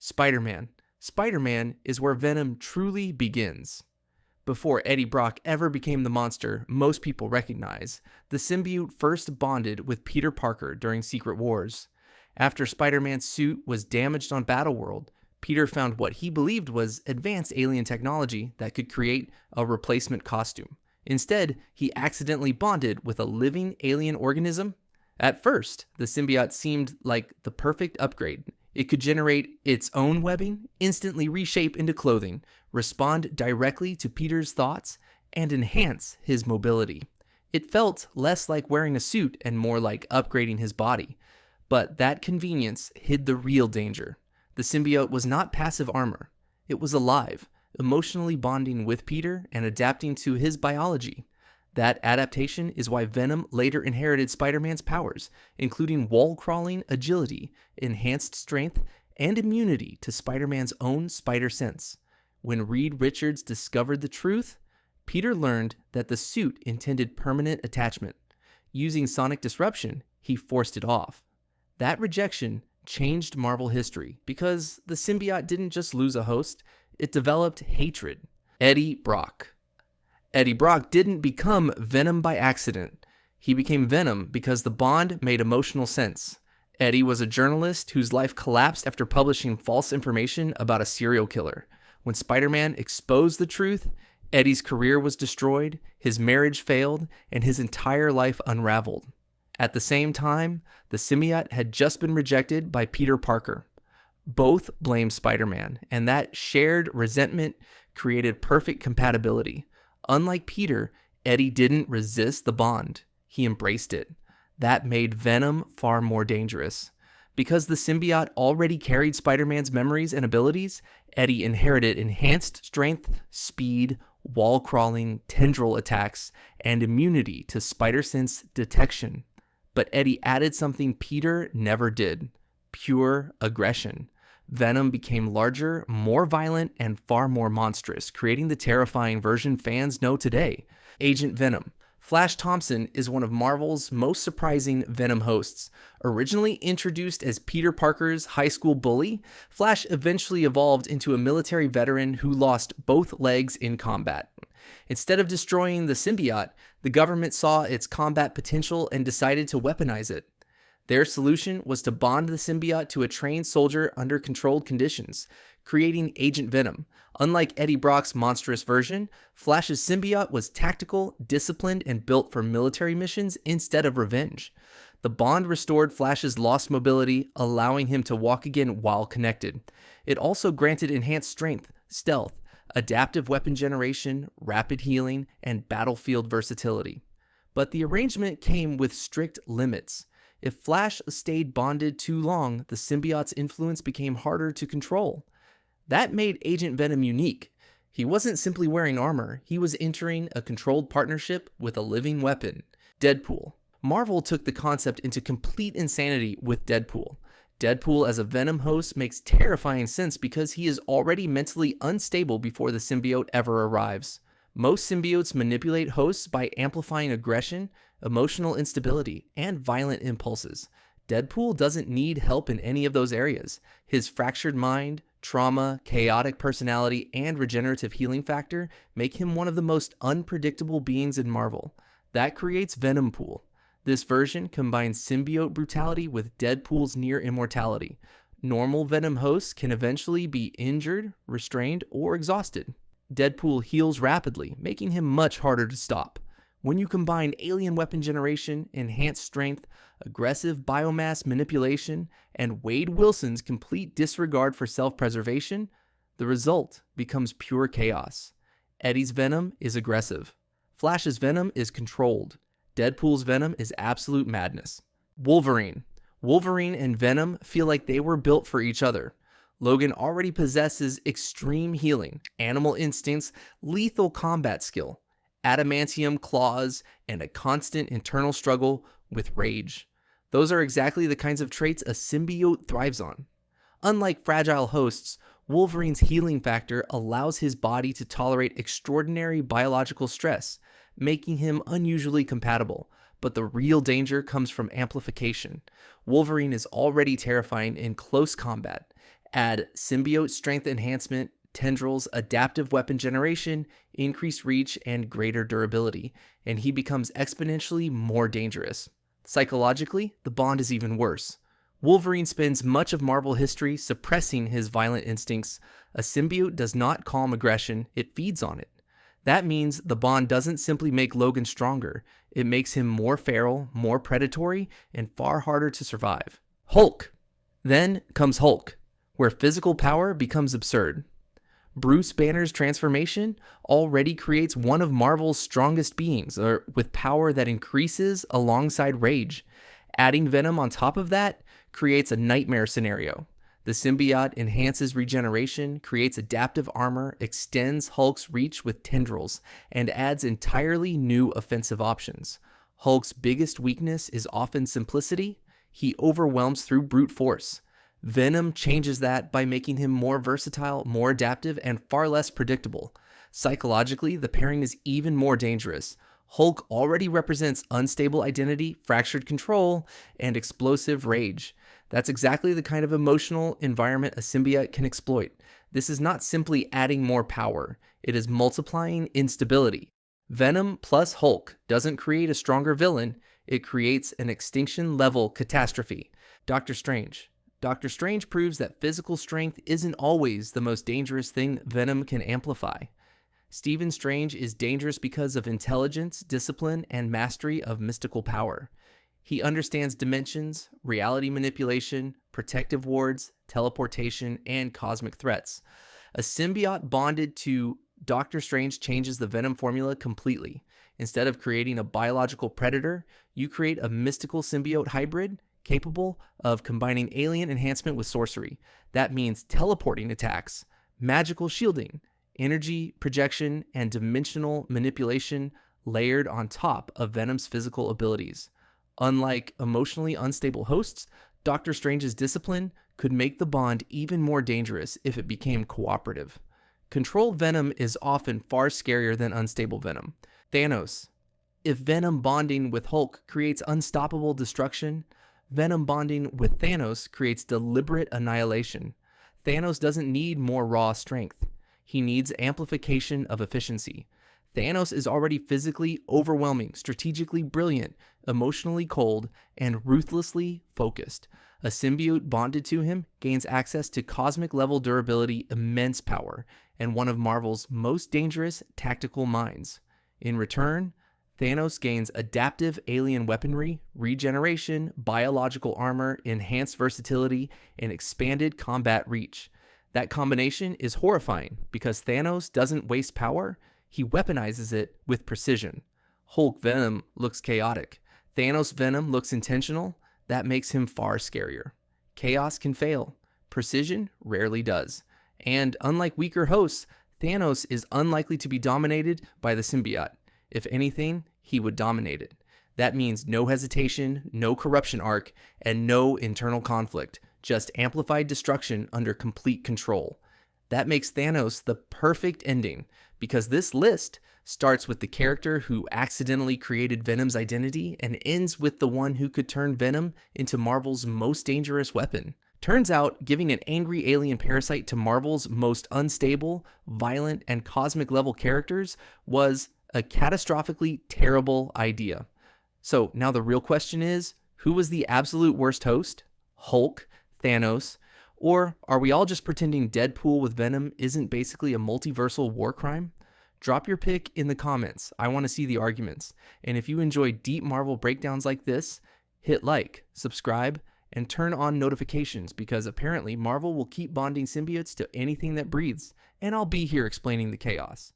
Spider-Man. Spider-Man is where Venom truly begins. Before Eddie Brock ever became the monster most people recognize, the symbiote first bonded with Peter Parker during Secret Wars. After Spider-Man's suit was damaged on Battleworld, Peter found what he believed was advanced alien technology that could create a replacement costume. Instead, he accidentally bonded with a living alien organism. At first, the symbiote seemed like the perfect upgrade. It could generate its own webbing, instantly reshape into clothing, respond directly to Peter's thoughts, and enhance his mobility. It felt less like wearing a suit and more like upgrading his body. But that convenience hid the real danger. The symbiote was not passive armor. It was alive, emotionally bonding with Peter and adapting to his biology. That adaptation is why Venom later inherited Spider-Man's powers, including wall-crawling agility, enhanced strength, and immunity to Spider-Man's own spider sense. When Reed Richards discovered the truth, Peter learned that the suit intended permanent attachment. Using sonic disruption, he forced it off. That rejection changed Marvel history because the symbiote didn't just lose a host, it developed hatred. Eddie Brock. Eddie Brock didn't become Venom by accident. He became Venom because the bond made emotional sense. Eddie was a journalist whose life collapsed after publishing false information about a serial killer. When Spider-Man exposed the truth, Eddie's career was destroyed, his marriage failed, and his entire life unraveled. At the same time, the symbiote had just been rejected by Peter Parker. Both blamed Spider-Man, and that shared resentment created perfect compatibility. Unlike Peter, Eddie didn't resist the bond. He embraced it. That made Venom far more dangerous. Because the symbiote already carried Spider-Man's memories and abilities, Eddie inherited enhanced strength, speed, wall-crawling, tendril attacks, and immunity to spider-sense detection. But Eddie added something Peter never did: pure aggression. Venom became larger, more violent, and far more monstrous, creating the terrifying version fans know today. Agent Venom. Flash Thompson is one of Marvel's most surprising Venom hosts. Originally introduced as Peter Parker's high school bully, Flash eventually evolved into a military veteran who lost both legs in combat. Instead of destroying the symbiote, the government saw its combat potential and decided to weaponize it. Their solution was to bond the symbiote to a trained soldier under controlled conditions, creating Agent Venom. Unlike Eddie Brock's monstrous version, Flash's symbiote was tactical, disciplined, and built for military missions instead of revenge. The bond restored Flash's lost mobility, allowing him to walk again while connected. It also granted enhanced strength, stealth, adaptive weapon generation, rapid healing, and battlefield versatility. But the arrangement came with strict limits. If Flash stayed bonded too long, the symbiote's influence became harder to control. That made Agent Venom unique. He wasn't simply wearing armor, he was entering a controlled partnership with a living weapon. Deadpool. Marvel took the concept into complete insanity with Deadpool. Deadpool as a Venom host makes terrifying sense because he is already mentally unstable before the symbiote ever arrives. Most symbiotes manipulate hosts by amplifying aggression, emotional instability, and violent impulses. Deadpool doesn't need help in any of those areas. His fractured mind, trauma, chaotic personality, and regenerative healing factor make him one of the most unpredictable beings in Marvel. That creates Venom Pool. This version combines symbiote brutality with Deadpool's near immortality. Normal Venom hosts can eventually be injured, restrained, or exhausted. Deadpool heals rapidly, making him much harder to stop. When you combine alien weapon generation, enhanced strength, aggressive biomass manipulation, and Wade Wilson's complete disregard for self-preservation, the result becomes pure chaos. Eddie's Venom is aggressive. Flash's Venom is controlled. Deadpool's Venom is absolute madness. Wolverine. Wolverine and Venom feel like they were built for each other. Logan already possesses extreme healing, animal instincts, lethal combat skill, adamantium claws, and a constant internal struggle with rage. Those are exactly the kinds of traits a symbiote thrives on. Unlike fragile hosts, Wolverine's healing factor allows his body to tolerate extraordinary biological stress, making him unusually compatible. But the real danger comes from amplification. Wolverine is already terrifying in close combat. Add symbiote strength enhancement, tendrils, adaptive weapon generation, increased reach, and greater durability, and he becomes exponentially more dangerous. Psychologically, the bond is even worse. Wolverine spends much of Marvel history suppressing his violent instincts. A symbiote does not calm aggression, it feeds on it. That means the bond doesn't simply make Logan stronger, it makes him more feral, more predatory, and far harder to survive. Hulk! Then comes Hulk, where physical power becomes absurd. Bruce Banner's transformation already creates one of Marvel's strongest beings, with power that increases alongside rage. Adding Venom on top of that creates a nightmare scenario. The symbiote enhances regeneration, creates adaptive armor, extends Hulk's reach with tendrils, and adds entirely new offensive options. Hulk's biggest weakness is often simplicity. He overwhelms through brute force. Venom changes that by making him more versatile, more adaptive, and far less predictable. Psychologically, the pairing is even more dangerous. Hulk already represents unstable identity, fractured control, and explosive rage. That's exactly the kind of emotional environment a symbiote can exploit. This is not simply adding more power, it is multiplying instability. Venom plus Hulk doesn't create a stronger villain, it creates an extinction-level catastrophe. Doctor Strange. Doctor Strange proves that physical strength isn't always the most dangerous thing Venom can amplify. Stephen Strange is dangerous because of intelligence, discipline, and mastery of mystical power. He understands dimensions, reality manipulation, protective wards, teleportation, and cosmic threats. A symbiote bonded to Doctor Strange changes the Venom formula completely. Instead of creating a biological predator, you create a mystical symbiote hybrid capable of combining alien enhancement with sorcery. That means teleporting attacks, magical shielding, energy projection, and dimensional manipulation layered on top of Venom's physical abilities. Unlike emotionally unstable hosts, Doctor Strange's discipline could make the bond even more dangerous if it became cooperative. Controlled Venom is often far scarier than unstable Venom. Thanos. If Venom bonding with Hulk creates unstoppable destruction, Venom bonding with Thanos creates deliberate annihilation. Thanos doesn't need more raw strength. He needs amplification of efficiency. Thanos is already physically overwhelming, strategically brilliant, emotionally cold, and ruthlessly focused. A symbiote bonded to him gains access to cosmic-level durability, immense power, and one of Marvel's most dangerous tactical minds. In return, Thanos gains adaptive alien weaponry, regeneration, biological armor, enhanced versatility, and expanded combat reach. That combination is horrifying because Thanos doesn't waste power, he weaponizes it with precision. Hulk Venom looks chaotic. Thanos Venom looks intentional. That makes him far scarier. Chaos can fail. Precision rarely does. And unlike weaker hosts, Thanos is unlikely to be dominated by the symbiote. If anything, he would dominate it. That means no hesitation, no corruption arc, and no internal conflict. Just amplified destruction under complete control. That makes Thanos the perfect ending, because this list starts with the character who accidentally created Venom's identity and ends with the one who could turn Venom into Marvel's most dangerous weapon. Turns out, giving an angry alien parasite to Marvel's most unstable, violent, and cosmic-level characters was a catastrophically terrible idea. So now the real question is, who was the absolute worst host? Hulk? Thanos? Or are we all just pretending Deadpool with Venom isn't basically a multiversal war crime? Drop your pick in the comments. I want to see the arguments. And if you enjoy deep Marvel breakdowns like this, hit like, subscribe, and turn on notifications because apparently Marvel will keep bonding symbiotes to anything that breathes, and I'll be here explaining the chaos.